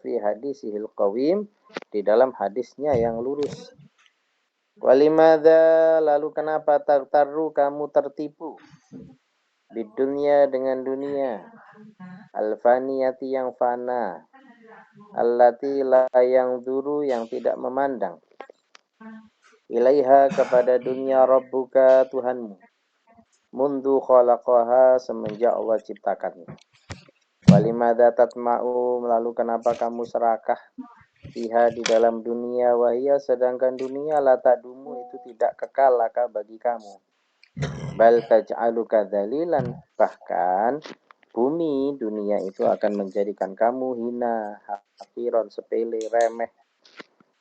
fi hadisihil qawim, di dalam hadisnya yang lurus. Walimadza, lalu kenapa tartaru kamu tertipu di dunia dengan dunia, alfaniyati yang fana, allati la yang duru yang tidak memandang, ilaiha kepada dunia rabbuka Tuhanmu, mundu khalaqaha semenjak Allah ciptakannya. Walimadza tatma'u, lalu kenapa kamu serakah fiha di dalam dunia, wahia sedangkan dunia la tadumu itu tidak kekal laka bagi kamu. Bal taj'aluka dzalilan, bahkan bumi dunia itu akan menjadikan kamu hina, hakiron sepele, remeh,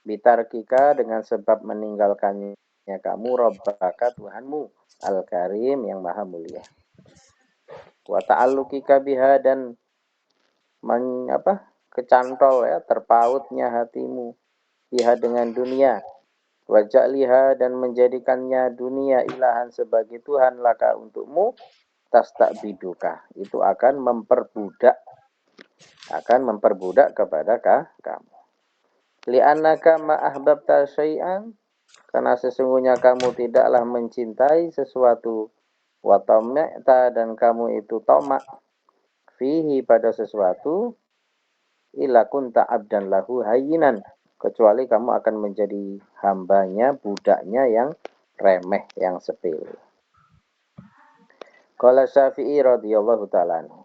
bitarkika dengan sebab meninggalkannya kamu rabbaka Tuhanmu al-karim yang maha mulia, wa ta'alluqika biha dan kecantol ya, terpautnya hatimu biha dengan dunia, wajak liha dan menjadikannya dunia ilahan sebagai Tuhan laka untukmu, tas tak biduka itu akan memperbudak kepada kamu. Li'annaka ma'ahbabta syai'an, karena sesungguhnya kamu tidaklah mencintai sesuatu, wa tama'ta dan kamu itu tamak, fihi pada sesuatu, illa kunta abdan lahu hayyinan, kecuali kamu akan menjadi hambanya, budaknya yang remeh, yang sepele. Qala Syafi'i radhiyallahu ta'ala anhu,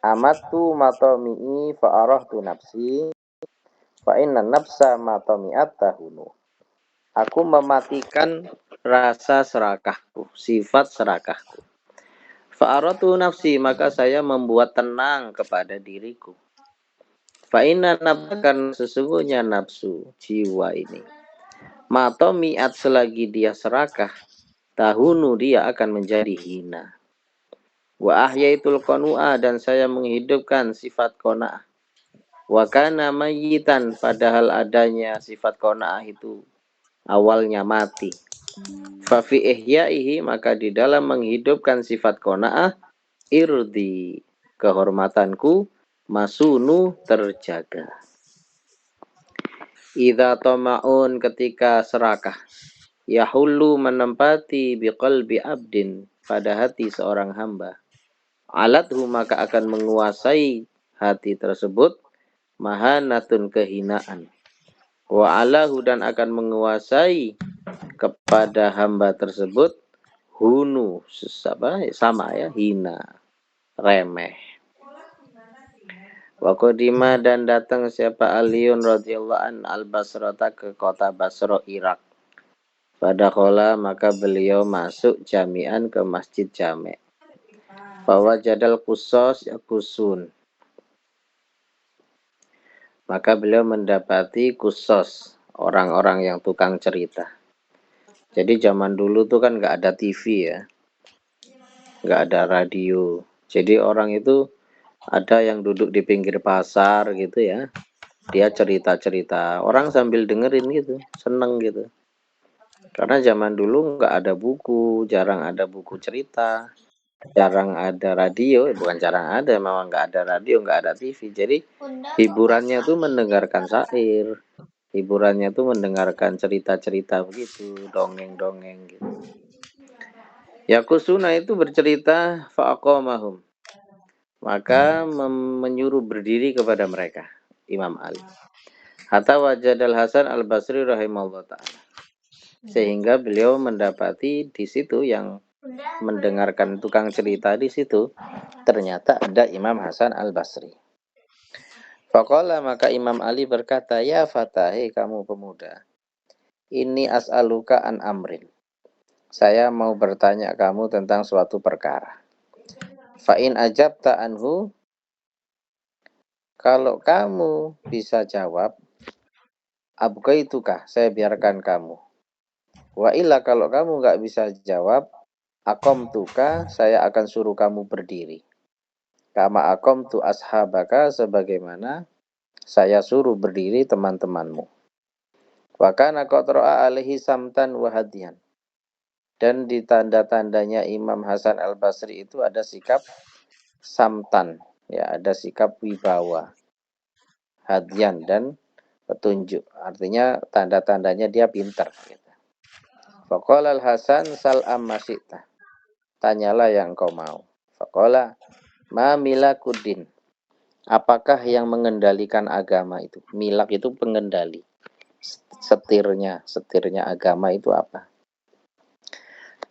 amattu matami'i fa'arahtu nafsi fa inna nafsa matami'at tahunu. Aku mematikan rasa serakahku, sifat serakahku. Fa'arahtu nafsi, maka saya membuat tenang kepada diriku. Fa inna nafsa, sesungguhnya nafsu, jiwa ini, matami'at selagi dia serakah, tahunu dia akan menjadi hina. Wa ahyaitul qanu'a, dan saya menghidupkan sifat qanaah. Wa kana mayyitan, padahal adanya sifat qanaah itu awalnya mati. Fa fi ihyaihi, maka di dalam menghidupkan sifat qanaah, irdi, kehormatanku, masunu, terjaga. Idza tama'un, ketika serakah, yahullu menempati biqalbi abdin, pada hati seorang hamba, alathu, maka akan menguasai hati tersebut, mahanatun, kehinaan, wa alahu, dan akan menguasai kepada hamba tersebut, hunu, sama ya, hina, remeh. Wa qadima, dan datang siapa Aliun radhiyallahu an al-Basrata, ke kota Basra, Irak. Pada kola, maka beliau masuk jami'an, ke masjid jami'. Bahwa jadal kusos ya kusun, maka beliau mendapati kusos, orang-orang yang tukang cerita. Jadi zaman dulu tuh kan nggak ada TV ya, nggak ada radio. Jadi orang itu ada yang duduk di pinggir pasar gitu ya, dia cerita-cerita, orang sambil dengerin gitu, seneng gitu. Karena zaman dulu nggak ada buku, jarang ada buku cerita, jarang ada radio, bukan jarang ada, memang nggak ada radio, nggak ada TV. Jadi hiburannya tuh mendengarkan syair, hiburannya tuh mendengarkan cerita-cerita begitu, dongeng-dongeng gitu. Yakusuna, itu bercerita, fa'aqamahum, maka menyuruh berdiri kepada mereka, Imam Ali. Hatta wajadal Hasan al-Basri rahimahullah ta'ala, sehingga beliau mendapati di situ yang mendengarkan tukang cerita di situ, ternyata ada Imam Hasan al-Basri. Faqala, maka Imam Ali berkata, ya fatahi, kamu pemuda, ini as'aluka an amrin, saya mau bertanya kamu tentang suatu perkara. Fa'in ajabta anhu, kalau kamu bisa jawab, abqaitukah, saya biarkan kamu. Wa illa, kalau kamu nggak bisa jawab, aqamtuka, saya akan suruh kamu berdiri. Kama aqamtu ashabaka, sebagaimana saya suruh berdiri teman-temanmu. Wa kana qad ra'a alaihi samtan wa hadiyan, dan di tanda-tandanya Imam Hasan al-Basri itu ada sikap samtan, ya, ada sikap wibawa. hadian dan petunjuk. Artinya tanda-tandanya dia pintar. Gitu. Faqala al-Hasan sal amma syi'ta. Tanyalah yang kau mau. Faqala ma milakuddin. Apakah yang mengendalikan agama itu? Milak itu pengendali. Setirnya agama itu apa?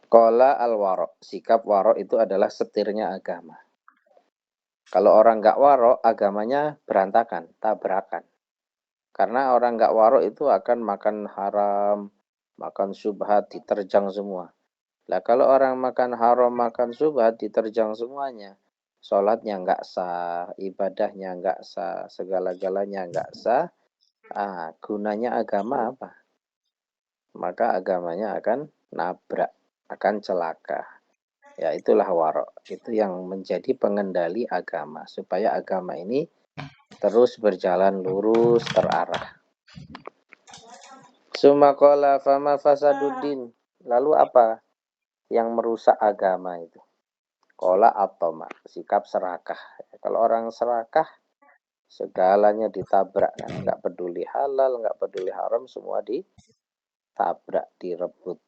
Qala al-waro. Sikap waro itu adalah setirnya agama. Kalau orang nggak waro, agamanya berantakan, tabrakan. Karena orang nggak waro itu akan makan haram, makan syubhat, diterjang semua. Lah kalau orang makan haram, makan syubhat, diterjang semuanya. Sholatnya nggak sah, ibadahnya nggak sah, segala-galanya nggak sah. Gunanya agama apa? Maka agamanya akan nabrak, akan celaka. Ya itulah waro. Itu yang menjadi pengendali agama. Supaya agama ini terus berjalan lurus, terarah. Sumakola fama fasaduddin. Lalu apa yang merusak agama itu? Kola atoma, sikap serakah. Kalau orang serakah, segalanya ditabrak. Kan? Nggak peduli halal, nggak peduli haram, semua ditabrak, direbut.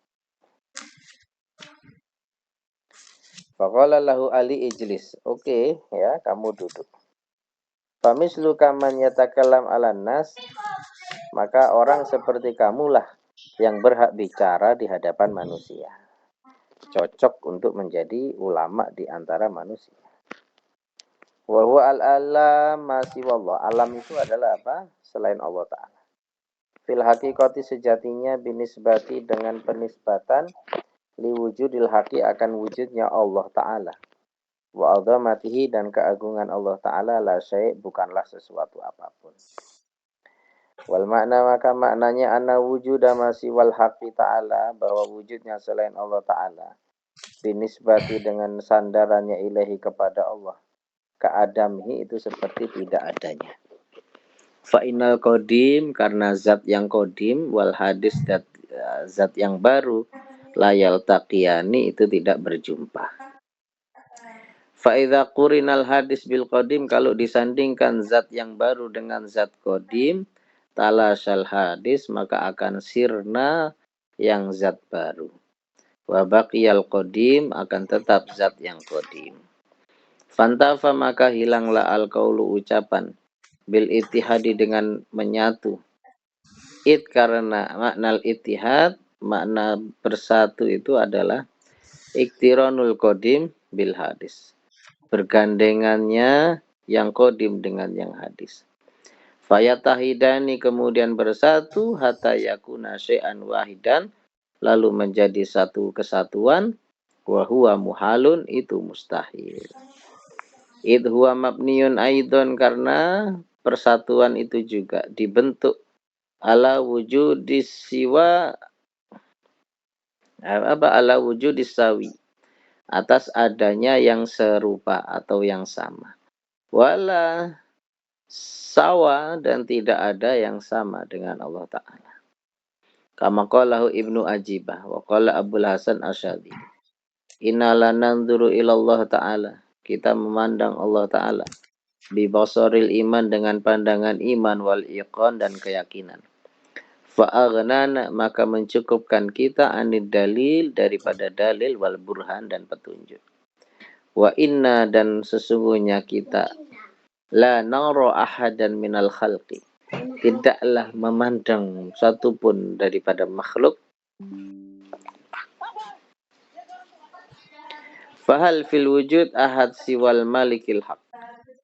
Faqala lahu Ali ijlis. Oke, ya, kamu duduk. Famislu kaman yatakalam ala nas, maka orang seperti kamulah yang berhak bicara di hadapan manusia. Cocok untuk menjadi ulama di antara manusia. Wa huwa al-alam masiwallah. Alam itu adalah apa? Selain Allah Ta'ala. Fil haqiqati sejatinya binisbati dengan penisbatan liwujudil haqi akan wujudnya Allah Ta'ala. Wa azamatihi dan keagungan Allah Ta'ala la syai' bukanlah sesuatu apapun. Wal makna maka maknanya anna wujuda masih wal haqi ta'ala bahwa wujudnya selain Allah Ta'ala binisbati dengan sandarannya ilahi kepada Allah keadamihi itu seperti tidak adanya. Fa'inal qadim karena zat yang qadim wal hadis zat yang baru layal taqiyani itu tidak berjumpa. Fa'idha qurinal hadis bil qadim kalau disandingkan zat yang baru dengan zat qadim talasal hadis maka akan sirna yang zat baru. Wa baqiyal qadim akan tetap zat yang qadim. Fantafa maka hilanglah al-qaulu ucapan bil ittihadi dengan menyatu. It karena makna ittihad, makna bersatu itu adalah iktiranul qadim bil hadis. Bergandengannya yang qadim dengan yang hadis. Fayatahidani kemudian bersatu hatta yakuna syai'an wahidan lalu menjadi satu kesatuan wa huwa muhalun itu mustahil. Id huwa mabniyun aidon karena persatuan itu juga dibentuk ala wujudis siwa ala wujudis sawi atas adanya yang serupa atau yang sama. Wala sawa dan tidak ada yang sama dengan Allah Ta'ala. Kama qalahu Ibnu Ajibah wa qala Abul Hasan Asy'ari. Inna lananzuru ilallah Ta'ala. Kita memandang Allah Ta'ala. Bibasaril iman dengan pandangan iman wal iqan dan keyakinan. Fa'aghnana maka mencukupkan kita anid dalil daripada dalil wal burhan dan petunjuk. Wa inna dan sesungguhnya kita la nara ahadan minal khalqi. Tidaklah memandang satupun daripada makhluk. Fahal fil wujud ahad siwal malikil haq.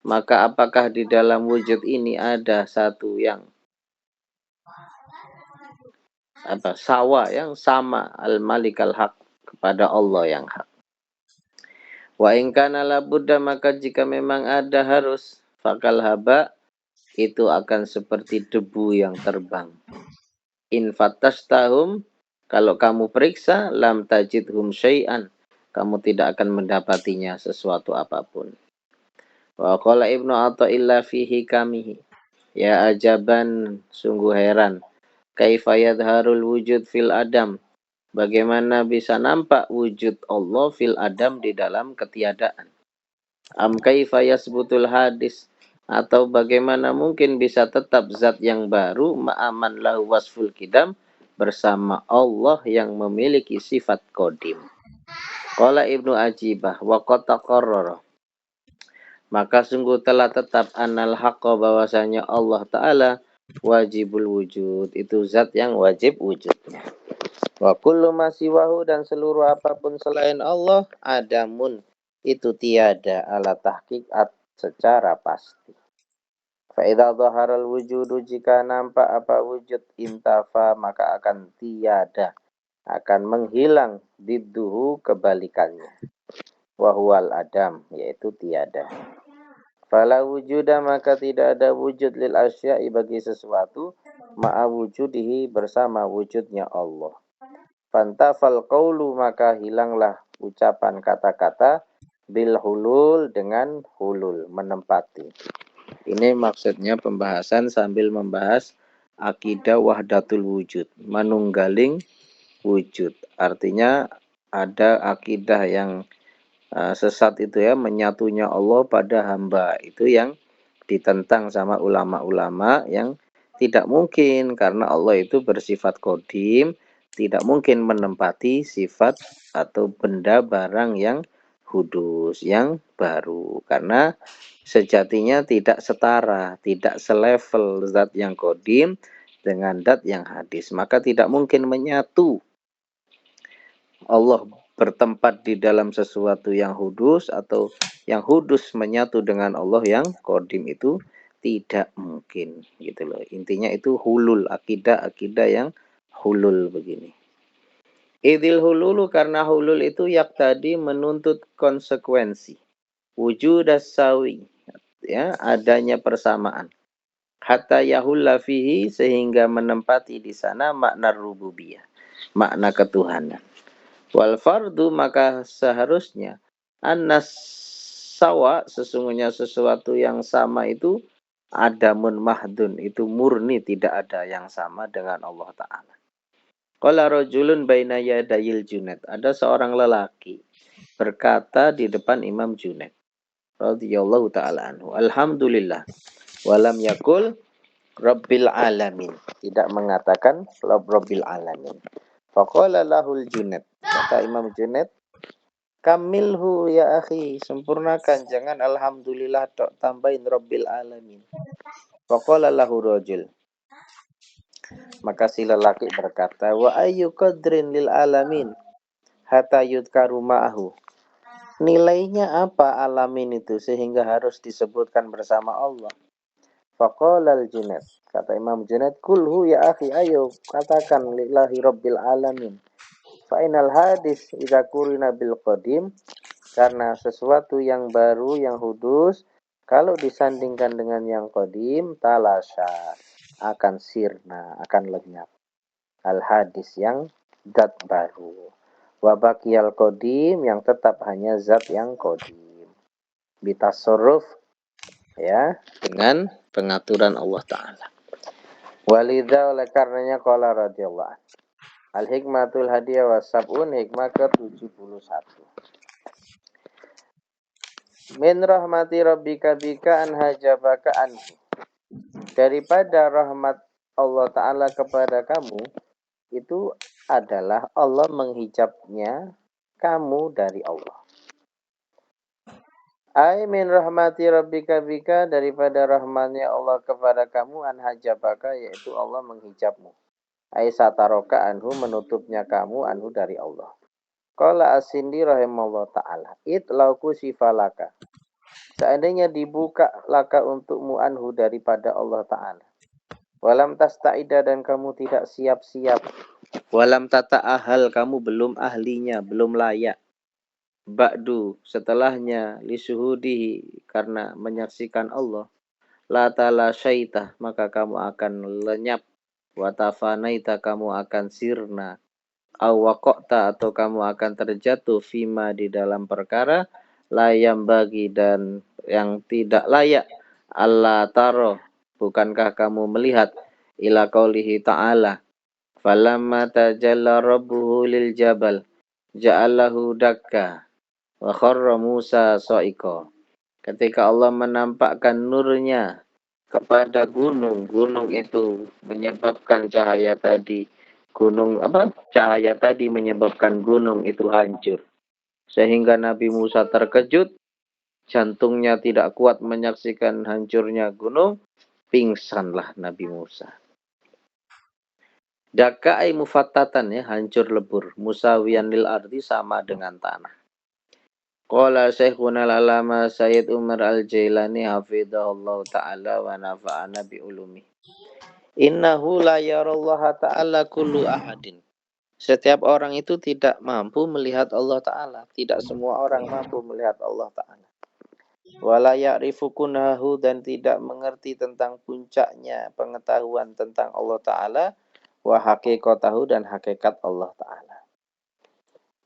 Maka apakah di dalam wujud ini ada satu yang sawa yang sama al malikal haq kepada Allah yang hak. Wa in kana la budda maka jika memang ada harus fakal haba itu akan seperti debu yang terbang. In fatastahum kalau kamu periksa lam tajidhum syai'an kamu tidak akan mendapatinya sesuatu apapun. Wa qala Ibnu Athaillah fihi kamihi ya ajaban sungguh heran kaifa yadharul wujud fil adam bagaimana bisa nampak wujud Allah fil adam di dalam ketiadaan. Am kaifa yasbutul hadis Atau bagaimana mungkin bisa tetap zat yang baru ma'aman lahu wasful kidam bersama Allah yang memiliki sifat qadim. Qala Ibnu Ajibah wa qad taqarrara. Maka sungguh telah tetap annal haqqa bahwasanya Allah Ta'ala wajibul wujud. Itu zat yang wajib wujudnya. Wa kullu ma siwahu dan seluruh apapun selain Allah adamun. Itu tiada ala tahqiqat secara pasti. Fa'idha dhaharal wujudu jika nampak apa wujud intafa maka akan tiada. Akan menghilang didduhu kebalikannya. Wahual adam yaitu tiada. Fala wujuda maka tidak ada wujud lil asya'i bagi sesuatu ma'a wujudihi bersama wujudnya Allah. Fantafal qawlu maka hilanglah ucapan kata-kata bil hulul dengan hulul menempati. Ini maksudnya pembahasan sambil membahas akidah wahdatul wujud, manunggaling wujud. Artinya ada akidah yang sesat itu ya, menyatunya Allah pada hamba. Itu yang ditentang sama ulama-ulama yang tidak mungkin karena Allah itu bersifat qadim, tidak mungkin menempati sifat atau benda barang yang hudus, yang baru. Karena sejatinya tidak setara, tidak selevel zat yang qadim dengan zat yang hadis. Maka tidak mungkin menyatu Allah bertempat di dalam sesuatu yang hudus atau yang hudus menyatu dengan Allah yang qadim itu tidak mungkin gitu loh. Intinya itu hulul, akidah yang hulul begini. Idil hululu karena hulul itu tadi menuntut konsekuensi. Wujud sawi ya, adanya persamaan. Hatta yahulla fihi sehingga menempati di sana makna rububiyah, makna ketuhanan. Wal fardu maka seharusnya annas sawa sesungguhnya sesuatu yang sama itu adamun mahdun itu murni tidak ada yang sama dengan Allah Ta'ala. Qala rajulun baina yadayil Junaid. Ada seorang lelaki berkata di depan Imam Junaid radhiyallahu ta'ala anhu. Alhamdulillah. Walam yakul Rabbil alamin. Tidak mengatakan Rabbil alamin. Faqala lahul Junaid. Kata Imam Junaid, kamilhu ya akhi, sempurnakan, jangan alhamdulillah tok, tambahin Rabbil alamin. Faqala lahu rajul. Maka si lelaki berkata, wa ayyu qadrin lil alamin hatta yudkaru ma'ahu. Nilainya apa alamin itu sehingga harus disebutkan bersama Allah? Faqala al-Junaid. Kata Imam Junaid, kulhu ya akhi, ayo katakan lillahi rabbil alamin. Fa'inal hadis idza qurina bil qadim, karena sesuatu yang baru yang hudus kalau disandingkan dengan yang qadim talasha, akan sirna, akan lenyap. Al hadis yang zat baru. Wa baqiyal qadim yang tetap hanya zat yang qadim. Bitasarruf ya, dengan pengaturan Allah Ta'ala. Walidha oleh karenanya qala radhiyallahu anhu. Al-hikmatul hadiyah wa sab'un hikmah ke-71. Min rahmati rabbika bika an hajabaka anhu. Daripada rahmat Allah Ta'ala kepada kamu, itu adalah Allah menghijabnya kamu dari Allah. Ai min rahmati rabbika bika, daripada rahmatnya Allah kepada kamu an hajabaka, yaitu Allah menghijabmu. Ai sataroka anhu, menutupnya kamu anhu dari Allah. Qala as-Sindi rahimahullah ta'ala, itlauku sifalaka, seandainya dibuka laka untukmu anhu daripada Allah Ta'ala. Walam tasta'ida, dan kamu tidak siap-siap. Walam tata'ahal, kamu belum ahlinya, belum layak. Ba'du, setelahnya, lisuhudihi, karena menyaksikan Allah. La ta'ala syaitah, maka kamu akan lenyap. Watafanaita, kamu akan sirna. Awwaqta, atau kamu akan terjatuh fima, di dalam perkara layam bagi dan yang tidak layak. Allah taro, bukankah kamu melihat ila qaulihi ta'ala, falamma tajalla rabbuhu lil jabal ja'alahu dakka wa kharra Musa sa'iqa. Ketika Allah menampakkan nurnya kepada gunung, gunung itu menyebabkan cahaya tadi. Cahaya tadi menyebabkan gunung itu hancur. Sehingga Nabi Musa terkejut, jantungnya tidak kuat menyaksikan hancurnya gunung, pingsanlah Nabi Musa. Dakai mufattatan ya, hancur lebur. Musawiyan lil ardi, sama dengan tanah. Qala Syekhuna al-Alama Sayyid Umar al-Jailani hafidhahullah ta'ala wa nafa'ana bi ulumi. Innahu la yarallaha ta'ala kullu ahadin. Setiap orang itu tidak mampu melihat Allah Ta'ala. Tidak semua orang mampu melihat Allah Ta'ala. Wala ya'rifu kunhahu, dan tidak mengerti tentang puncaknya pengetahuan tentang Allah Ta'ala. Wa haqiqatahu, dan hakikat Allah Ta'ala.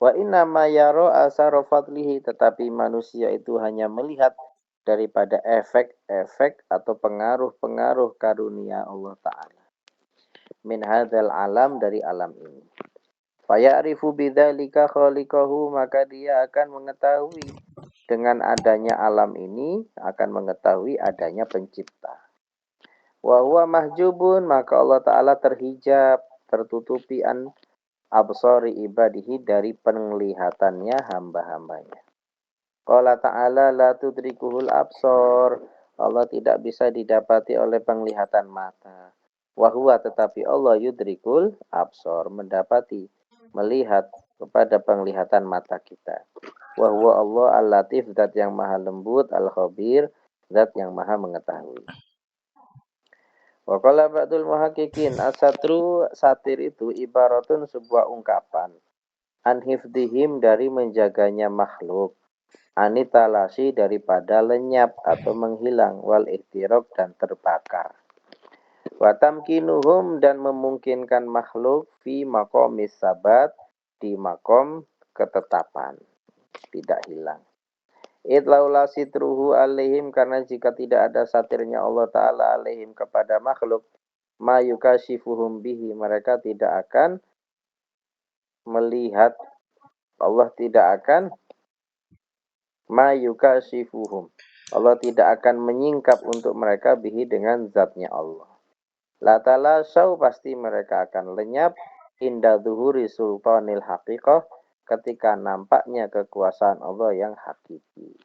Wa inna ma yaro asara fadlihi, tetapi manusia itu hanya melihat daripada efek-efek atau pengaruh-pengaruh karunia Allah Ta'ala. Min hadzal alam, dari alam ini. Faya'rifu bidzalika khaliqahu, maka dia akan mengetahui dengan adanya alam ini, akan mengetahui adanya pencipta. Wa huwa mahjubun, maka Allah Ta'ala terhijab, tertutupi absari ibadihi, dari penglihatannya hamba-hambanya. Qala ta'ala la tudrikuhul absar, Allah tidak bisa didapati oleh penglihatan mata. Wa tetapi Allah yudrikul absar, mendapati, melihat kepada penglihatan mata kita. Wa Allah al-latif, zat yang maha lembut, al-khabir, zat yang maha mengetahui. Wa qala ba'dul muhaqqiqin, asatru, satir itu ibaratun, sebuah ungkapan. An hifdihim, dari menjaganya makhluk. Anitalasi, daripada lenyap atau menghilang. Wal ihtiraq, dan terbakar. Wa tamkinuhum, dan memungkinkan makhluk fi maqamis sabat, di makom ketetapan, tidak hilang. Idlaula sitruhu alaihim, karena jika tidak ada satirnya Allah Ta'ala alaihim, kepada makhluk, ma yukashifuhum bihi, mereka tidak akan melihat, Allah tidak akan ma yukashifuhum, Allah tidak akan menyingkap untuk mereka bihi, dengan zatnya Allah. La talasau, pasti mereka akan lenyap, inda zuhuri sultanil haqiqah, ketika nampaknya kekuasaan Allah yang hakiki.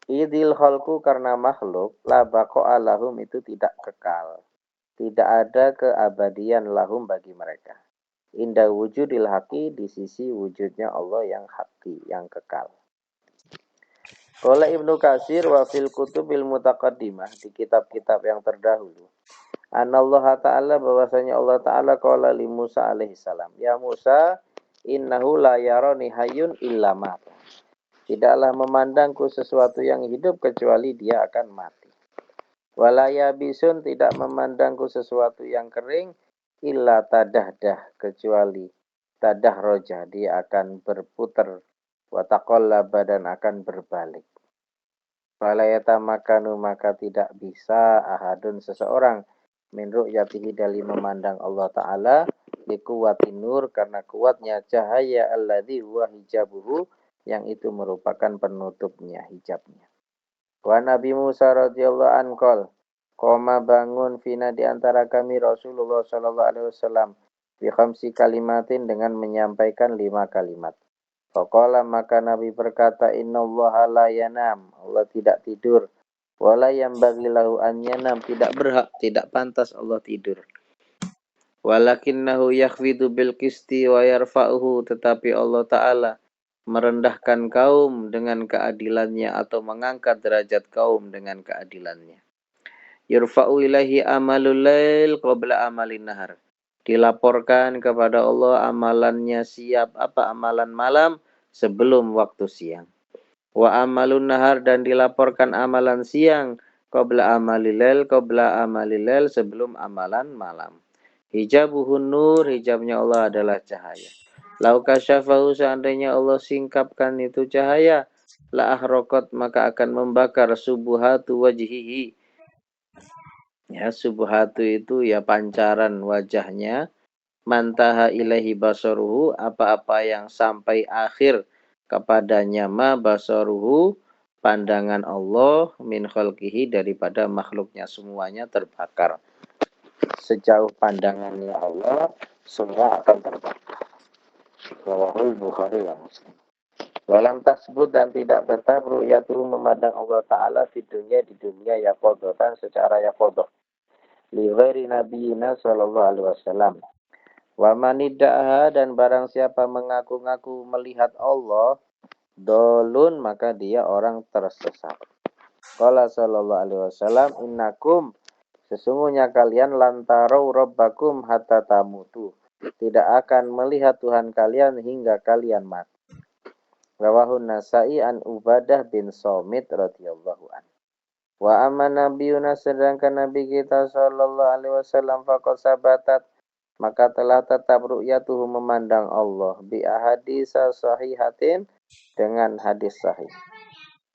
Idil khalqu, karena makhluk, la baqa'a lahum, itu tidak kekal. Tidak ada keabadian lahum, bagi mereka. Inda wujudil haqi, di sisi wujudnya Allah yang haqi, yang kekal. Qala Ibnu Katsir wa fil kutubil mutaqaddimah, di kitab-kitab yang terdahulu. Anallaha ta'ala, bahwasanya Allah Ta'ala qala li Musa alaihi salam, ya Musa, innahu la yarani hayyun illa mata. Tidaklah memandangku sesuatu yang hidup kecuali dia akan mati. Walaya bisun, tidak memandangku sesuatu yang kering illa tadahdah, kecuali tadah roja, dia akan berputar. Wataqallaba, dan akan berbalik. Walayata makanu, maka tidak bisa ahadun, seseorang, min ru'yatihi, dari memandang Allah Ta'ala, bikuwatin nur, karena kuatnya cahaya, alladzi huwa hijabuhu, yang itu merupakan penutupnya, hijabnya. Wa Nabi Musa radhiyallahu anhu, qoma, bangun, fina, di antara kami, Rasulullah sallallahu alaihi wasallam, bi khamsi kalimatin, dengan menyampaikan 5 kalimat. Faqala, maka Nabi berkata, innallaha la yanam, Allah tidak tidur. Wala yambaghi lahu an yanam, tidak berhak, tidak pantas Allah tidur. Walakinnahu yakhfidu bil qisti wa yarfa'uhu, tetapi Allah Ta'ala merendahkan kaum dengan keadilannya, atau mengangkat derajat kaum dengan keadilannya. Yurfa'u ilahi amalul lail qabla amalin nahar. Dilaporkan kepada Allah amalannya amalan malam sebelum waktu siang. Wa amalun nahar, dan dilaporkan amalan siang qabla amalil lail, sebelum amalan malam. Hijabuhun nur, hijabnya Allah adalah cahaya. Lau kasyafahu, seandainya Allah singkapkan itu cahaya, la ahraqat, maka akan membakar subuhatu wajhihi. Ya, subuhatu itu ya pancaran wajahnya. Mantaha ilahi basaruhu, apa-apa yang sampai akhir kepadanya, ma basaruhu, pandangan Allah min khalqihi daripada makhluknya semuanya terbakar. Sejauh pandangannya Allah semua akan terbakar. Rawahul Bukhari wa Muslim. Walam tasbut dan tidak tetap ru'yatuhu memandang Allah Ta'ala di dunia yaqodotan secara yaqodoh. Li ghairi nabiyina sallallahu alaihi wasallam. Wa maniddaha dan barang siapa mengaku-ngaku melihat Allah, dolun maka dia orang tersesat. Qala sallallahu alaihi wasallam, innakum sesungguhnya kalian lantarau rabbakum hatta tamutu. Tidak akan melihat Tuhan kalian hingga kalian mati. Rawahun Nasa'i an Ubadah bin Somit radhiyallahu an. Wa amma nabiyuna sedangkan Nabi kita sallallahu alaihi wasallam faqad sabatat maka telah tetap ru'yatuhu memandang Allah bi ahaditsa sahihatin dengan hadis sahih.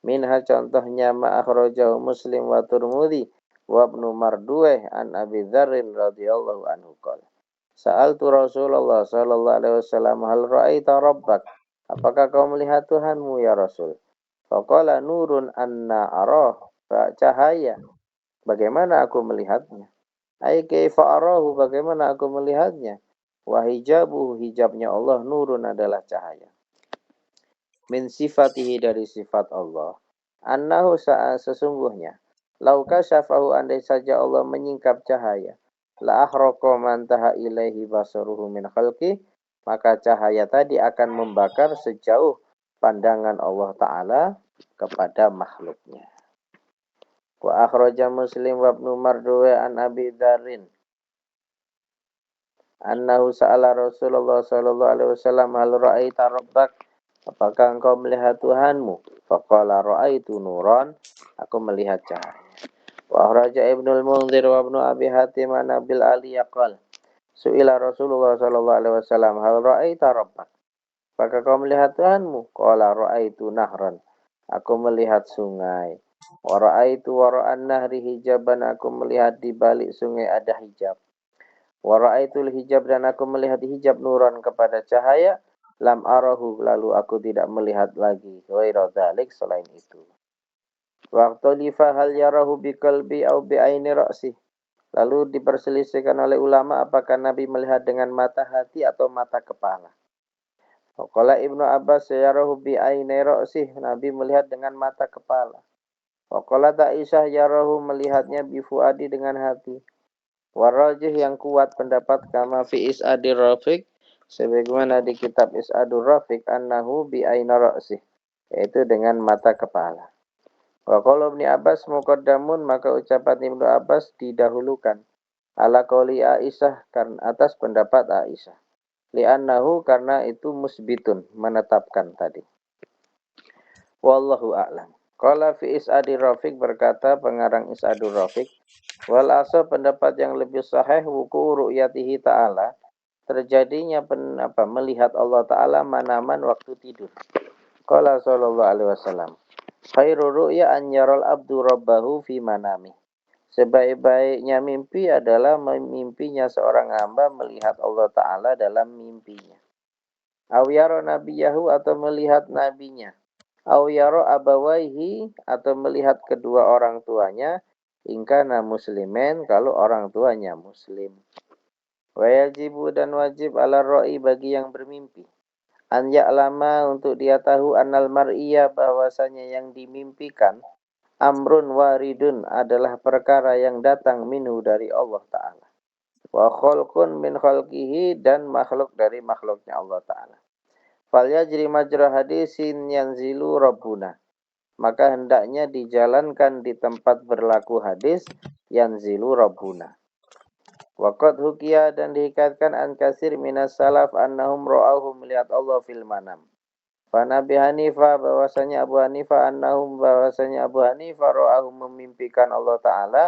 Minha contohnya ma akhrajahu Muslim wa Tirmidzi wa Ibnu Marduweh an Abi Dzarrin radhiyallahu anhu qala Sa'altu Rasulullah sallallahu alaihi wasallam hal ra'aita rabbak? Apakah kau melihat Tuhanmu ya Rasul? Faqala nurun anna arah, cahaya. Bagaimana aku melihatnya? Ai kaifa arahu, bagaimana aku melihatnya? Wa hijabuhu, hijabnya Allah, nurun adalah cahaya. Min sifatihi dari sifat Allah. Annahu sesungguhnya. Lauka syafahu andai saja Allah menyingkap cahaya. La ahraqa man taha ilaihi basaruhu min khalqi, maka cahaya tadi akan membakar sejauh pandangan Allah Ta'ala kepada makhluknya. Wa akhraja Muslim wa Ibnu Marduwe an Abi Dzarrin annahu sa'ala Rasulullah sallallahu alaihi wasallam hal ra'aita rabbak, apakah engkau melihat Tuhanmu? Faqala ra'aitu nuran, aku melihat cahaya. Wa akhraja Ibnul Munzir wa Ibnu Abi Hatim an Abil Ali yaqal Su'ila Rasulullah sallallahu alaihi wasallam hal ra'aita rabbak, apakah kau melihat Tuhanmu? Qala ra'aitu nahran, aku melihat sungai. Wa ra'aitu wara'an nahri hijaban, aku melihat di balik sungai ada hijab. Wa ra'aitul hijab, dan aku melihat hijab nuran kepada cahaya. Lam arahu, lalu aku tidak melihat lagi ghaira dzalik, selain itu. Waktu lifa hal yarahu biqalbi au bi'aini ra'si, lalu diperselisihkan oleh ulama apakah Nabi melihat dengan mata hati atau mata kepala. Qala Ibnu Abbas yarahu bi'aini ra'si, Nabi melihat dengan mata kepala. Qala Aisyah yarahu, melihatnya bifuadi dengan hati. Warajih, yang kuat pendapat kama fi Is'adir Rafiq, sebagaimana di kitab Is'adur Rafiq, annahu bi'aina ra'si, yaitu dengan mata kepala. Wa qala Ibnu Abbas muqaddamun, maka ucapan Ibnu Abbas didahulukan ala qauli Aisyah, karena atas pendapat Aisyah. Li'annahu, karena itu musbitun, menetapkan tadi. Wallahu a'lam. Qala fi Is'adir Rafiq, berkata pengarang Is'adur Rafiq, wal asal pendapat yang lebih sahih wuku ru'yatihi ta'ala, terjadinya melihat Allah Ta'ala manaman waktu tidur. Qala sallallahu alaihi wasallam, khairu ru'ya an yaral abdu rabbahu fi manami. Sebaik-baiknya mimpi adalah mimpinya seorang hamba melihat Allah Ta'ala dalam mimpinya. Aw yara nabiyahu, atau melihat nabinya. Aw yara abawaihi, atau melihat kedua orang tuanya. Ingkana muslimen, kalau orang tuanya muslim. Wa yajibu, dan wajib ala ra'i, bagi yang bermimpi. An ya'lama, untuk dia tahu annal mar'iyya, bahwasanya yang dimimpikan, amrun waridun, adalah perkara yang datang minhu, dari Allah Ta'ala. Wa khalqun min khalqihi, dan makhluk dari makhluknya Allah Ta'ala. Fal yajri majra hadisin yanzilu rabbuna, maka hendaknya dijalankan di tempat berlaku hadis yanzilu rabbuna. Waqad hukiya, dan dihikatkan an kasir minas salaf annahum ra'ahu, melihat Allah fil manam. Fa Nabi Hanifah, bahwasanya Abu Hanifah, annahum, bahwasanya Abu Hanifah ra'ahu, memimpikan Allah Ta'ala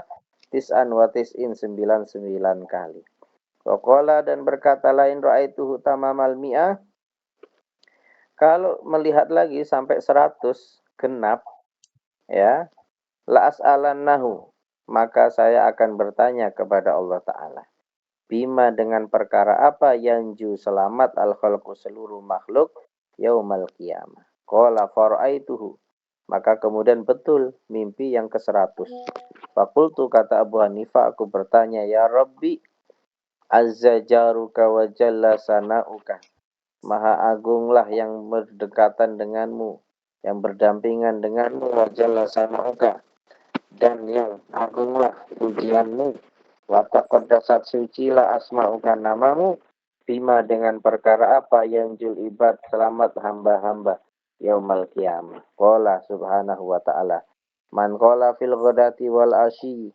tis'an wa tis'in, 99 kali. Wa qala, dan berkata lain, ra'aituhu tamamal mi'ah, kalau melihat lagi sampai 100 genap, ya, la as'alannahu, maka saya akan bertanya kepada Allah Ta'ala. Bima, dengan perkara apa, yanju, selamat, al-khalqu, seluruh makhluk, yaumal qiyamah. Qala fara'aituhu, Maka kemudian betul mimpi yang ke-100. Fakultu, kata Abu Hanifah, aku bertanya, ya Rabbi, azza jaruka wa jalla sana'uka. Maha agunglah yang berdekatan denganmu, yang berdampingan denganmu, wa jalla sana'uka. Dan yang agunglah pujianmu, wa taqaddasat sucilah asma'uka, namamu, bima dengan perkara apa yang jul ibad selamat hamba-hamba yaumal qiyamah. Qala subhanahu wa ta'ala, man qala fil ghadati wal asyi,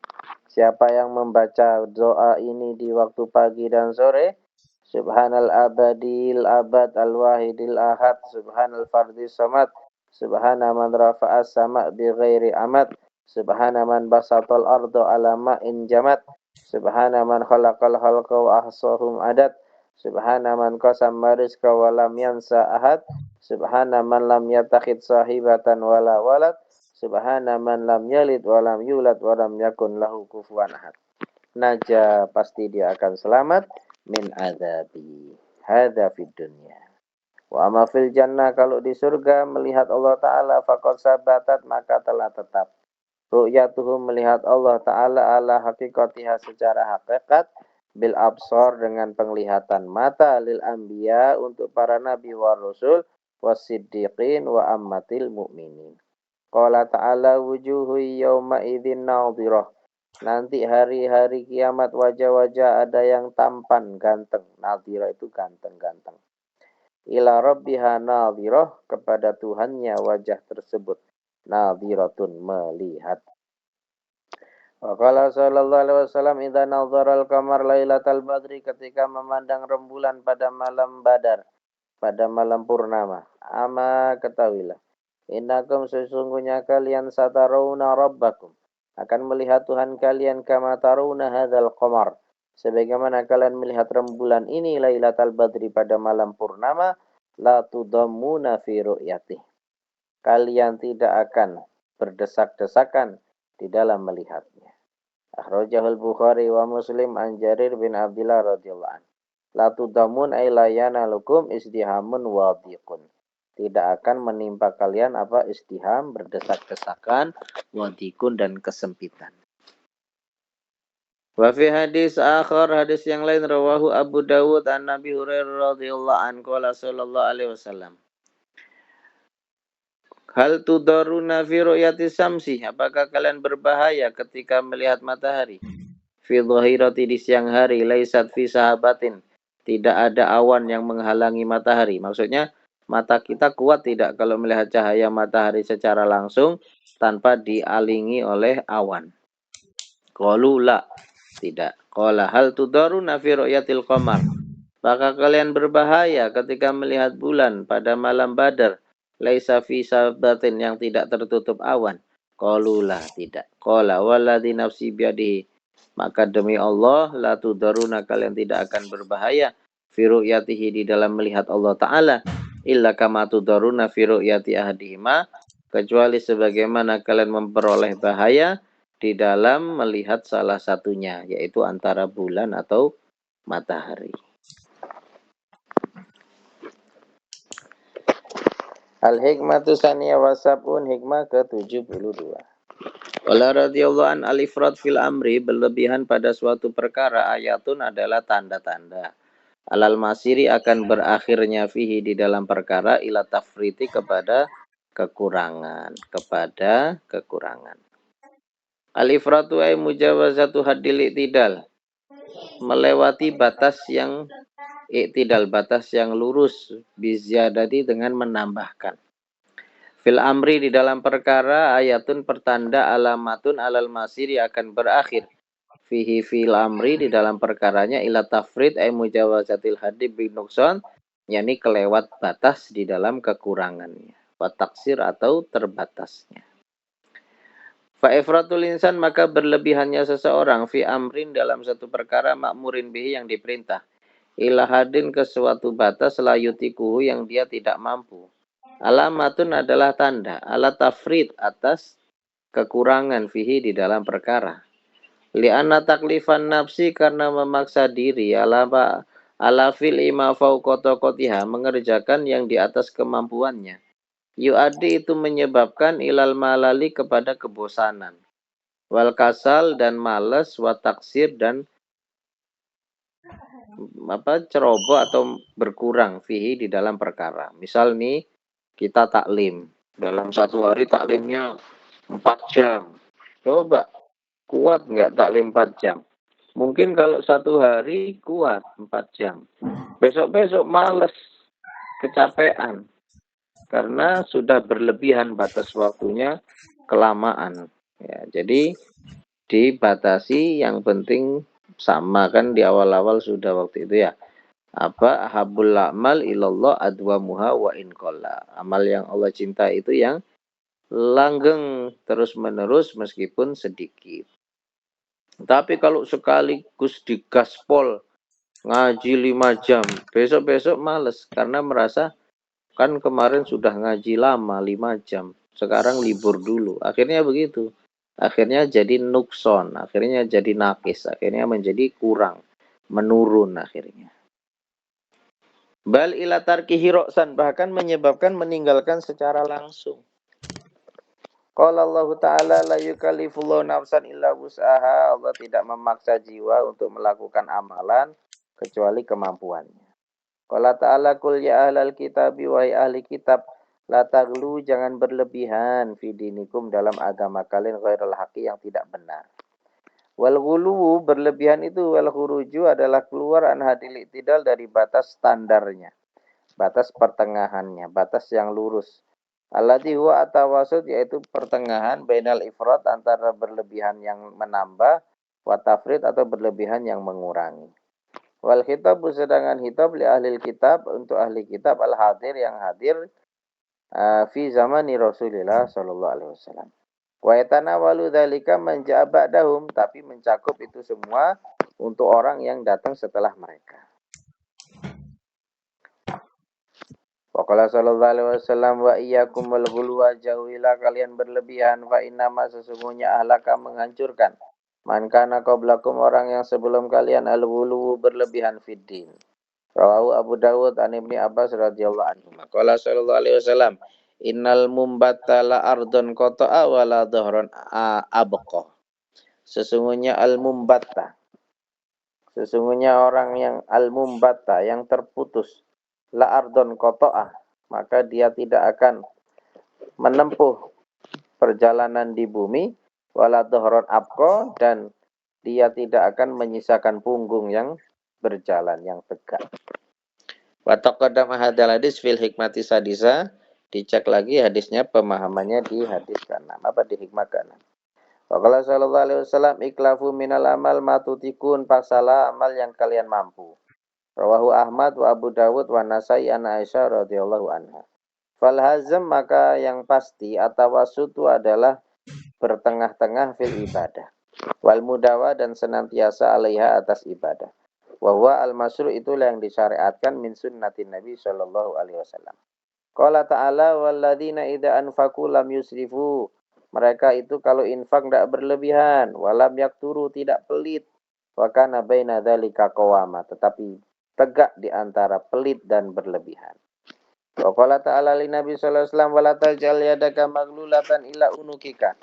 siapa yang membaca doa ini di waktu pagi dan sore, subhanal abadil abad al wahidil ahad, subhanal fardis samad, subhana man rafa'as sama' bi ghairi amad, subhana man basatal ardo ala ma'in jamat, subhana man khalaqal khalqa wa ahsahum adad, subhana man qasama rizqa wa lam yansa ahad, subhana man lam yattakhid sahibatan wala walad, subhana man lam yalid wa lam yulad wa lam yakun lahu kufuwan ahad. Naja, pasti dia akan selamat min adzabi hadza fid dunya. Wa amma fil jannah, kalau di surga melihat Allah Ta'ala, faqad sabatat, maka telah tetap. Ru'yatuhu, melihat Allah Ta'ala ala hakikatiha, secara hakikat, bil absor, dengan penglihatan mata, lil anbiya, untuk para nabi wa rasul, wasiddiqin wa ammatil mu'minin. Qala Ta'ala, wujuhu yawma idzin nadhirah. Nanti hari-hari kiamat wajah-wajah ada yang tampan, ganteng. Nadhirah itu ganteng-ganteng. Ila rabbiha nadhirah, kepada Tuhannya wajah tersebut nadhiratun, melihat. Wa qala sallallahu alaihi wasallam, idza nadhara al-qamar lailatal badri, ketika memandang rembulan pada malam badar, pada malam purnama, ama ketahuilah, innakum, sesungguhnya kalian, satarawna rabbakum, akan melihat Tuhan kalian, kama tarawna hadzal qamar, sebagaimana kalian melihat rembulan ini, lailatal badri, pada malam purnama, la tudammuna fi ru'yatih, kalian tidak akan berdesak-desakan di dalam melihatnya. Akhrajahul Bukhari wa Muslim an Jarir bin Abdullah radhiyallahu anhu. La tudamun ay la yanalukum istihamun wadiqun. Tidak akan menimpa kalian apa, istiham, berdesak-desakan, wadikun, dan kesempitan. Wa fi hadis akhar, hadis yang lain, rawahu Abu Dawud an Nabi Hurairah radhiyallahu anhu, qala sallallahu alaihi wasallam, hal tudaruna fi ru'yati samsi, apakah kalian berbahaya ketika melihat matahari? Fi dhahirati, di siang hari, laisat fi sahabatin, tidak ada awan yang menghalangi matahari. Maksudnya mata kita kuat tidak kalau melihat cahaya matahari secara langsung tanpa dialingi oleh awan. Qalu la, tidak. Qala hal tudaruna fi ru'yatil qamar, maka kalian berbahaya ketika melihat bulan pada malam badar, laisa fi sabatin, yang tidak tertutup awan. Qalu la, tidak. Qala walladzi nafsi biadihi, maka demi Allah, la tudaruna, kalian tidak akan berbahaya, fi ru'yatihi, di dalam melihat Allah Ta'ala, illa kama tudaruna fi ru'yati ahadihima, kecuali sebagaimana kalian memperoleh bahaya di dalam melihat salah satunya, yaitu antara bulan atau matahari. Al-hikmatu saniyah wasabun, hikmah ke-72. Qala radhiyallahu an, al-ifrat fil amri, berlebihan pada suatu perkara, ayatun, adalah tanda-tanda. Alal masiri, akan berakhirnya, fihi, di dalam perkara, ila tafriti, kepada kekurangan, Al-ifratu ay mujawazatu haddil iktidal, melewati batas yang iktidal, batas yang lurus, bizyadati, dengan menambahkan. Fil amri, di dalam perkara, ayatun, pertanda, alamatun alal masiri, akan berakhir, fihi fil amri, di dalam perkaranya, ila tafrid ay mujawazatil haddi bin nukson, yakni kelewat batas di dalam kekurangannya, wa taksir, atau terbatasnya. Fa ifratul insan, maka berlebihannya seseorang, fi amrin, dalam satu perkara, makmurin bihi, yang diperintah, ila hadin, ke suatu batas, layutikuhu, yang dia tidak mampu. Alamatun adalah tanda, ala tafrid, atas kekurangan, fihi, di dalam perkara. Li'anna taklifan nafsi, karena memaksa diri, ala fil ima fauqotokotiha, mengerjakan yang di atas kemampuannya. Yu'adi itu menyebabkan ilal malali kepada kebosanan. Wal kasal dan malas, wa taksir dan ceroboh atau berkurang fihi di dalam perkara. Misal nih kita taklim. Dalam satu hari taklimnya 4 jam. Coba kuat nggak taklim 4 jam? Mungkin kalau satu hari kuat 4 jam. Besok-besok males, kecapean. Karena sudah berlebihan batas waktunya kelamaan. Ya, jadi dibatasi, yang penting sama kan di awal-awal sudah waktu itu ya. Apa habul amal ilallah adwamuha wa in qalla. Amal yang Allah cinta itu yang langgeng terus-menerus meskipun sedikit. Tapi kalau sekaligus digaspol ngaji 5 jam, besok-besok males karena merasa kan kemarin sudah ngaji lama 5 jam, sekarang libur dulu. Akhirnya begitu. Akhirnya jadi nukson, akhirnya jadi nakis, akhirnya menjadi kurang, menurun akhirnya. Bal ila tarkihi roksan, bahkan menyebabkan meninggalkan secara langsung. Qala Allah Ta'ala la yukallifullahu nafsan illa wus'aha. Allah tidak memaksa jiwa untuk melakukan amalan kecuali kemampuannya. Qala Ta'ala kul ya ahlal kitabi wahai ahli kitab la taglu, jangan berlebihan fi dinikum dalam agama kalian ghairul haqi, yang tidak benar. Wal ghulu, berlebihan itu, wal khuruju adalah keluar an hadil iktidal, dari batas standarnya, batas pertengahannya, batas yang lurus. Alladzi huwa atawasud, yaitu pertengahan, bainal ifrat, antara berlebihan yang menambah, wa tafrid atau berlebihan yang mengurangi. Wal khitab, sedangkan hitab li ahli kitab, untuk ahli kitab, al hadir, yang hadir fi zamani Rasulillah sallallahu alaihi wasallam. Wa yatanawalu dzalika man ja'a ba'dahum, tapi mencakup itu semua untuk orang yang datang setelah mereka. Waqala sallallahu alaihi wasallam wa iyyakum wal ghuluwa, jauhilah kalian berlebihan, fa innama, sesungguhnya ahlaka, menghancurkan, man kana qablakum, orang yang sebelum kalian, al ghuluwu, berlebihan fiddin. Rawahu Abu Dawud an Ibni Abbas radhiyallahu anhu. Qala sallallahu alaihi wasallam, innal mumbata la ardun qata'a wa la dhahran abqa. Sesungguhnya al-mumbata, sesungguhnya orang yang al-mumbata, yang terputus, la ardun qata'a, maka dia tidak akan menempuh perjalanan di bumi, wala dhahran abqa, dan dia tidak akan menyisakan punggung yang berjalan, yang tegak. Wa taqaddama hadzal hadis fil hikmati sadisa, dicek lagi hadisnya, pemahamannya di hadis ke-6, apa di hikmah ke-6. Wa qala sallallahu alaihi wasallam, iklafu minal amal matutikun, pasalah amal yang kalian mampu. Rawahu Ahmad wa Abu Dawud wa Nasai an Aisyah radhiyallahu anha. Fal hazm, maka yang pasti, atawasutu adalah bertengah-tengah fil ibadah. Wal mudawa, dan senantiasa alaiha, atas ibadah. Wahwa al-masru, itulah yang disyariatkan, min sunnatin Nabi sallallahu alaihi wasallam. Qala ta'ala walladzina idza anfaqu lam yusrifu, mereka itu kalau infak tidak berlebihan, walam yakturu, tidak pelit, wa kana baina dzalika qawama, tetapi tegak di antara pelit dan berlebihan. Wa qala ta'ala li Nabi sallallahu alaihi wasallam wala taj'al yadaka maglulatan ila unukika,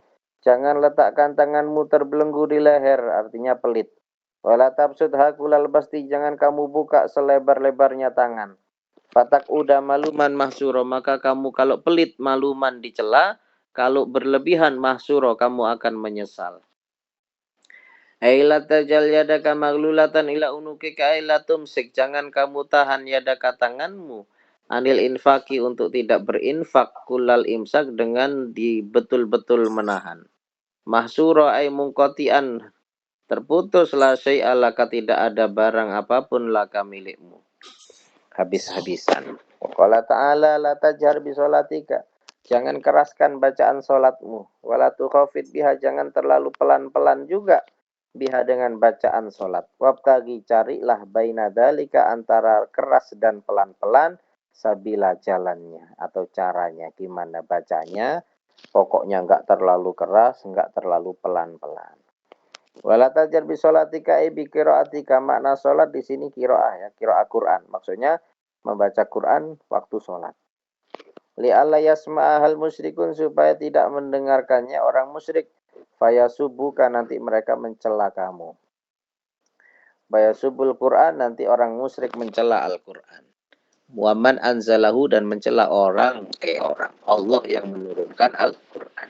jangan letakkan tanganmu terbelenggu di leher, artinya pelit. Wala tabsudha kulal basti, jangan kamu buka selebar-lebarnya tangan. Fatak udah maluman mahsuro, maka kamu kalau pelit maluman dicela, kalau berlebihan mahsuro, kamu akan menyesal. Aila tajal yadaka maglulatan ila unukika aila tumsik, jangan kamu tahan yadaka, tanganmu, anil infaki, untuk tidak berinfak, kulal imsak, dengan di betul-betul menahan. Mahsuro ay mungkotian, terputuslah syai'a laka, tidak ada barang apapun laka milikmu, habis-habisan. Qala ta'ala la tajhar bi sholatika, jangan keraskan bacaan salatmu, wala tukhafid biha, jangan terlalu pelan-pelan juga, biha, dengan bacaan salat. Wabtagi, carilah, baina dalika, antara keras dan pelan-pelan, sabila, jalannya atau caranya, gimana bacanya, pokoknya enggak terlalu keras, enggak terlalu pelan-pelan. Wala tajar bi sholatika bi qiraatika, makna salat di sini qiraah ya, qiraah Quran. Maksudnya membaca Quran waktu salat. Li'alla yasma'ahal musyrikun, supaya tidak mendengarkannya orang musyrik. Fayasubuka, nanti mereka mencela kamu. Fayasubul Quran, nanti orang musyrik mencela Al-Quran. Waman anzalahu, dan mencela orang Allah yang menurunkan Al-Quran.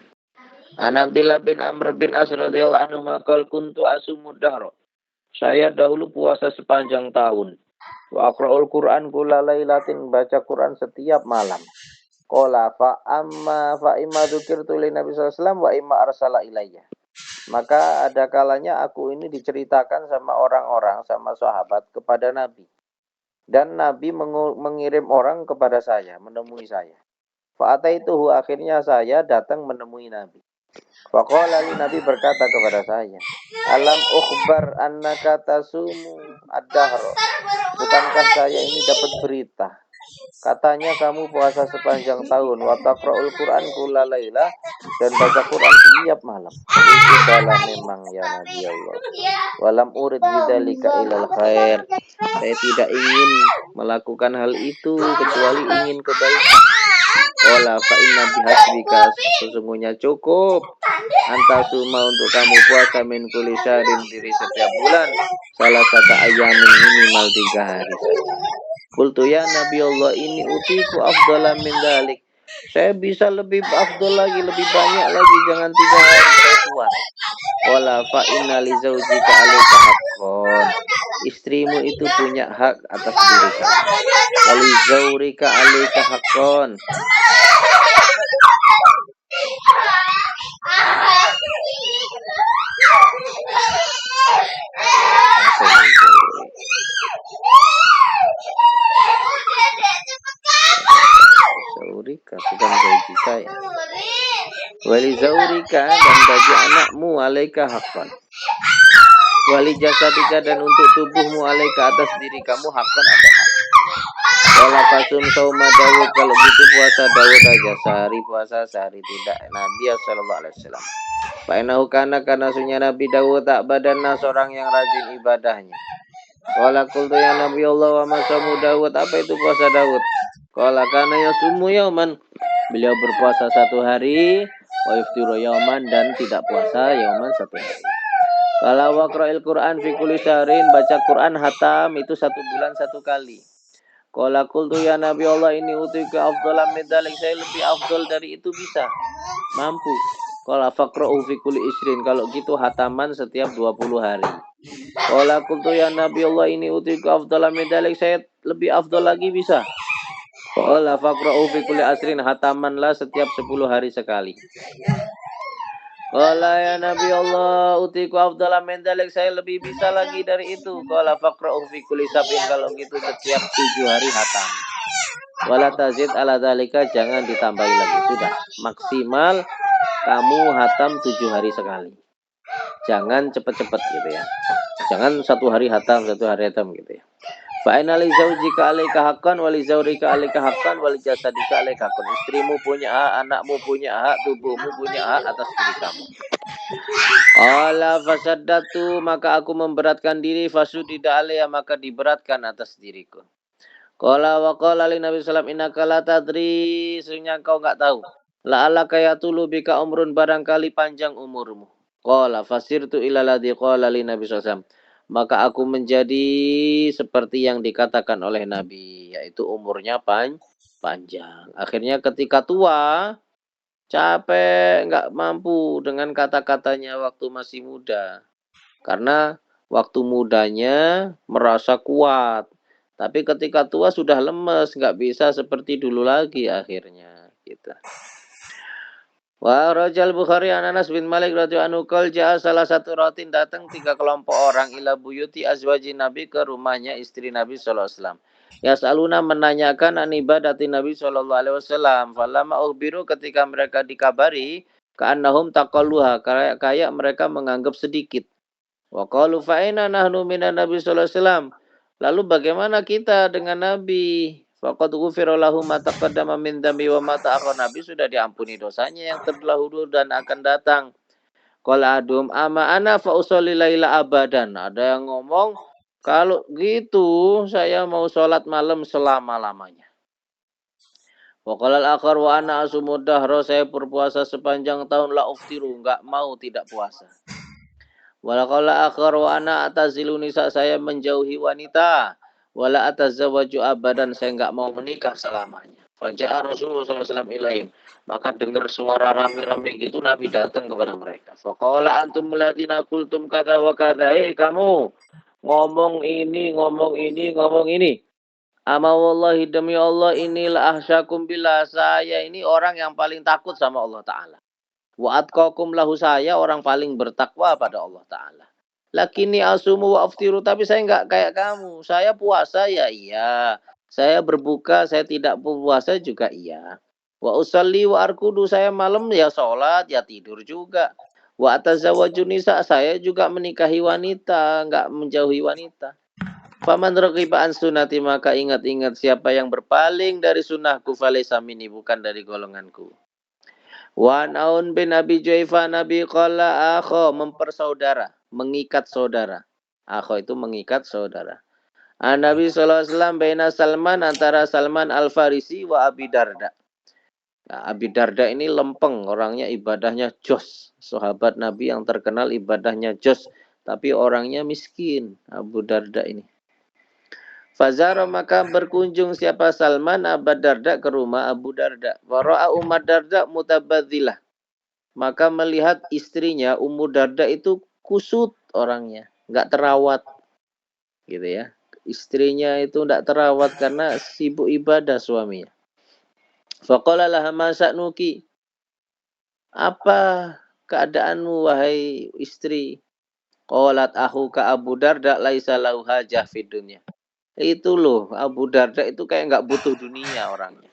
An Abdillah bin Amr bin As radhiyallahu anhu maqal kuntu asumud dahra. Saya dahulu puasa sepanjang tahun. Wa aqra'ul Quran kulla lailatin, baca Quran setiap malam. Qala fa imma dzukirtu li Nabi sallallahu alaihi wasallam wa imma arsala ilayya. Maka ada kalanya aku ini diceritakan sama orang-orang, sama sahabat kepada Nabi. Dan Nabi mengirim orang kepada saya, menemui saya. Fa'ataituhu, akhirnya saya datang menemui Nabi. Faqala li, Nabi berkata kepada saya, alam ukhbar annaka tasumu ad-dahr. Bukankah saya ini dapat berita? Katanya kamu puasa sepanjang tahun, wa taqra'ul Qur'an kulla laila, dan baca Quran setiap malam. Itu adalah memang ya Nabi Allah. Walam urid bidzalika ilal khair. Saya tidak ingin melakukan hal itu kecuali ingin kebaikan. Wala fa inna bihasbika, sesungguhnya cukup antasuma untuk kamu puasa min kulli syahrin, dari setiap bulan salah satu ayamin, minimal 3 hari saja. Qultu ya Nabi Allah, ini utiku afdala min dzalik. Saya bisa lebih afdal lagi, lebih banyak lagi, jangan 3 hari, saya kuat. Wala fa inna li zaujika 'alaika haqqan. Istrimu itu punya hak atas diri kamu. Wali zaurika 'alaika haqqan. Zaurika bukan zaujika ya. Wali zaurika, dan bagi anakmu 'alaika haqqan. Wali jasadika, dan untuk tubuhmu 'alaika, atas diri kamu haqqan, ada hak. Wala fasum sauma Daud, kalau gitu puasa Daud aja, sehari puasa sehari tidak. Nabi sallallahu alaihi wasallam. Fa'inahu kana, karena sunya Nabi Daud tak badanna, seorang yang rajin ibadahnya. Qala qultu ya Nabi Allah, wa masamu Daud, apa itu puasa Daud? Qala kana yasumu yauman, beliau berpuasa 1 hari, wa yuftiru yauman, dan tidak puasa yauman 1 hari. Qala waqra'il Qur'an fi kulli syahrin, baca Quran hatam itu 1 bulan 1 kali. Qala qultu ya Nabi Allah, ini utika afdalam min dzalik, saya lebih afdal dari itu, bisa, mampu. Qala faqra'u fi kulli isrin, kalau gitu hataman setiap 20 hari. Qala qultu ya Nabi Allah, ini utika afdalam min dzalik, saya lebih afdal lagi, bisa. Qala faqra'u fi kulli asrin, hatamanlah setiap 10 hari sekali. Qala ya Nabi Allah, utiku afdalam min dzalik, saya lebih bisa lagi dari itu. Qala faqra'u fi kulli sab'in, kalau gitu setiap 7 hari hatam. Wala tazid ala dzalika, jangan ditambahi lagi, sudah maksimal kamu hatam 7 hari sekali. Jangan cepet-cepet gitu ya. Jangan 1 hari hatam, 1 hari hatam gitu ya. Fa inna li zaujika 'alaika haqqan wa li zaurika 'alaika haqqan wa li jasadika 'alaika haqqan. Istrimu punya hak, anakmu punya hak, tubuhmu punya hak atas diri kamu. Qala fasaddatu, maka aku memberatkan diri, fasudida alayya, maka diberatkan atas diriku. Qala wa qala li Nabi sallallahu alaihi wasallam, innaka la tadri, sesungguhnya kau enggak tahu. La'allaka yatulu bika umrun, barangkali panjang umurmu. Qala fasirtu ila ladzi qala li Nabi sallallahu alaihi wasallam, maka aku menjadi seperti yang dikatakan oleh Nabi, yaitu umurnya panjang. Akhirnya ketika tua, capek, nggak mampu dengan kata-katanya waktu masih muda. Karena waktu mudanya merasa kuat. Tapi ketika tua sudah lemes, nggak bisa seperti dulu lagi akhirnya. Gitu. Wa rajal Bukhari an Anas bin Malik radhiyallahu anhu qol jaa salah satu rotin, datang 3 kelompok orang ila buyuti azwaji Nabi, ke rumahnya istri Nabi sallallahu alaihi wasallam. Yasaluna, menanyakan an ibadati Nabi sallallahu alaihi wasallam. Falamma ukhbiru, ketika mereka dikabari, ka'annahum taqalluha, kayak mereka menganggap sedikit. Wa qalu fa aina nahnu minan Nabi sallallahu alaihi wasallam. Lalu bagaimana kita dengan Nabi? Faqad ghufira lahu ma taqaddama min dzambi wa ma ta'akhkhara, Nabi sudah diampuni dosanya yang terdahulu dan akan datang. Qala adum ama ana fa usolli laila abadan. Ada yang ngomong, kalau gitu saya mau sholat malam selama-lamanya. Wa qala al-akhar wa ana asumud dahra, saya berpuasa sepanjang tahun, la uftiru, enggak mau tidak puasa. Wa qala akhar wa ana atazilu nisa, saya menjauhi wanita. Wala atazawwaju abadan, saya enggak mau menikah selamanya. Faja'a Rasulullah SAW ilaihim, maka dengar suara rame-rame gitu, Nabi datang kepada mereka. Faqala antum ladina qultum kata wa kata, kamu ngomong ini, ngomong ini, ngomong ini. Ama wallahi, demi Allah, inilah ahsyakum billah, saya ini orang yang paling takut sama Allah Ta'ala. Wa atqakum lahu, saya orang paling bertakwa pada Allah Ta'ala. Lakini asumu wa aftiru, tapi saya enggak kayak kamu. Saya puasa ya iya. Saya berbuka, saya tidak puasa juga iya. Wa usalli wa arkudu, saya malam ya sholat, ya tidur juga. Wa atazawwaju nisa, saya juga menikahi wanita, enggak menjauhi wanita. Faman raqiba an sunnati, maka ingat-ingat siapa yang berpaling dari sunnahku, falaysa minni, bukan dari golonganku. Wa naun bin Abi Juhaifa, Nabi qala akho, mempersaudara, mengikat saudara. Akho itu mengikat saudara. Nabi SAW baina Salman, antara Salman Al-Farisi wa Abi Darda. Nah, Abi Darda ini lempeng, orangnya ibadahnya jos. Sahabat Nabi yang terkenal ibadahnya jos, tapi orangnya miskin, Abu Darda ini. Fazara, maka berkunjung siapa Salman Abu Darda ke rumah Abu Darda. Wara'a Umar Darda mutabadzilah, maka melihat istrinya Ummu Darda itu kusut orangnya, nggak terawat, gitu ya. Istrinya itu nggak terawat karena sibuk ibadah suaminya. Faqala laha ma sa'nuki, apa keadaanmu wahai istri? Qalat akhuka Abu Darda laisa lahu hajah fid dunya. Itu loh, Abu Darda itu kayak nggak butuh dunia orangnya.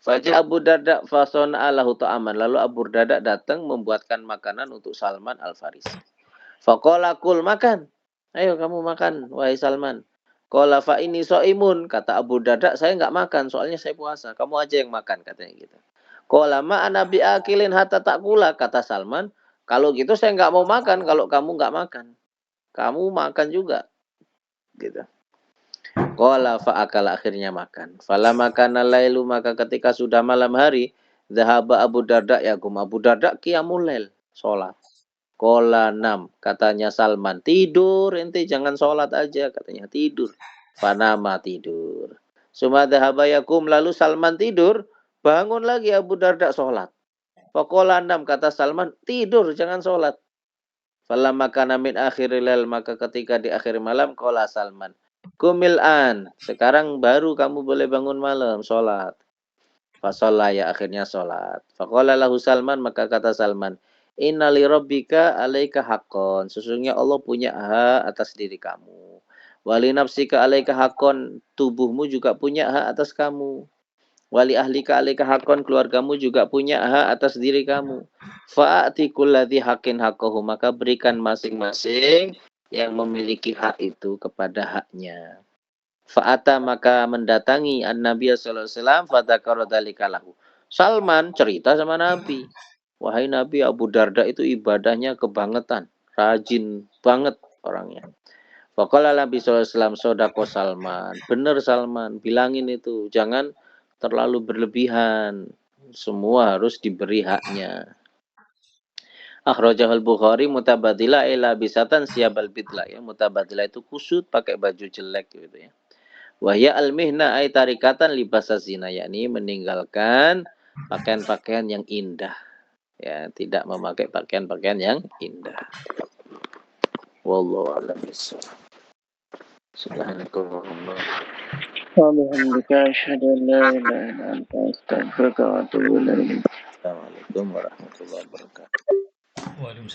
Fajr Abu Darda fasona alahu ta'aman, lalu Abu Darda datang membuatkan makanan untuk Salman Al-Farisi. Faqala kul, makan. Ayo kamu makan, wahai Salman. Qala fa ini so'imun, kata Abu Darda, saya nggak makan, soalnya saya puasa. Kamu aja yang makan, katanya gitu. Qala ma ana bi akilin hatta ta'kula, kata Salman. Kalau gitu saya nggak mau makan, kalau kamu nggak makan. Kamu makan juga, gitu. Qala fa'akal, akhirnya makan. Fala makana lailu, maka ketika sudah malam hari, zahaba Abu Darda yakum, Abu Darda qiyamul lail, sholat. Qala nam, katanya Salman, tidur ente, jangan sholat aja, katanya tidur. Fanama, tidur. Suma zahaba yakum, lalu Salman tidur, bangun lagi Abu Darda sholat. Faqala nam, kata Salman, tidur jangan sholat. Fala makana min akhiril lail, maka ketika di akhir malam, qala Salman, kumil an, sekarang baru kamu boleh bangun malam, sholat. Fasolla, ya akhirnya sholat. Faqala lahu Salman, maka kata Salman, inna li rabbika alaika haqqon, sesungguhnya Allah punya hak atas diri kamu. Wali nafsika alaika haqqon, tubuhmu juga punya hak atas kamu. Wali ahlika alaika haqqon, keluargamu juga punya hak atas diri kamu. Fa'ati kulladzi haqqin haqqahu, maka berikan masing-masing yang memiliki hak itu kepada haknya. Fa'ata, maka mendatangi an-Nabiy sallallahu alaihi wasallam, fadzakara dzalika lahu. Salman cerita sama Nabi. Wahai Nabi, Abu Darda itu ibadahnya kebangetan, rajin banget orangnya. Faqala Nabi sallallahu alaihi wasallam, sodako Salman. Benar Salman, bilangin itu, jangan terlalu berlebihan. Semua harus diberi haknya. Akhrajahul Bukhari mutabadila ila bisatan siyabal bidla, ya. Mutabadila itu kusut pakai baju jelek gitu ya. Wahya al-mihna ay tarikatan libasa zina, yakni meninggalkan pakaian-pakaian yang indah. Ya, tidak memakai pakaian-pakaian yang indah. Wallahu a'lam bishawab. Subhanakallahumma wa bihamdika asyhadu an la ilaha illa anta astaghfiruka wa atubu ilaik. Assalamualaikum warahmatullahi wabarakatuh. Waalaikumsalam.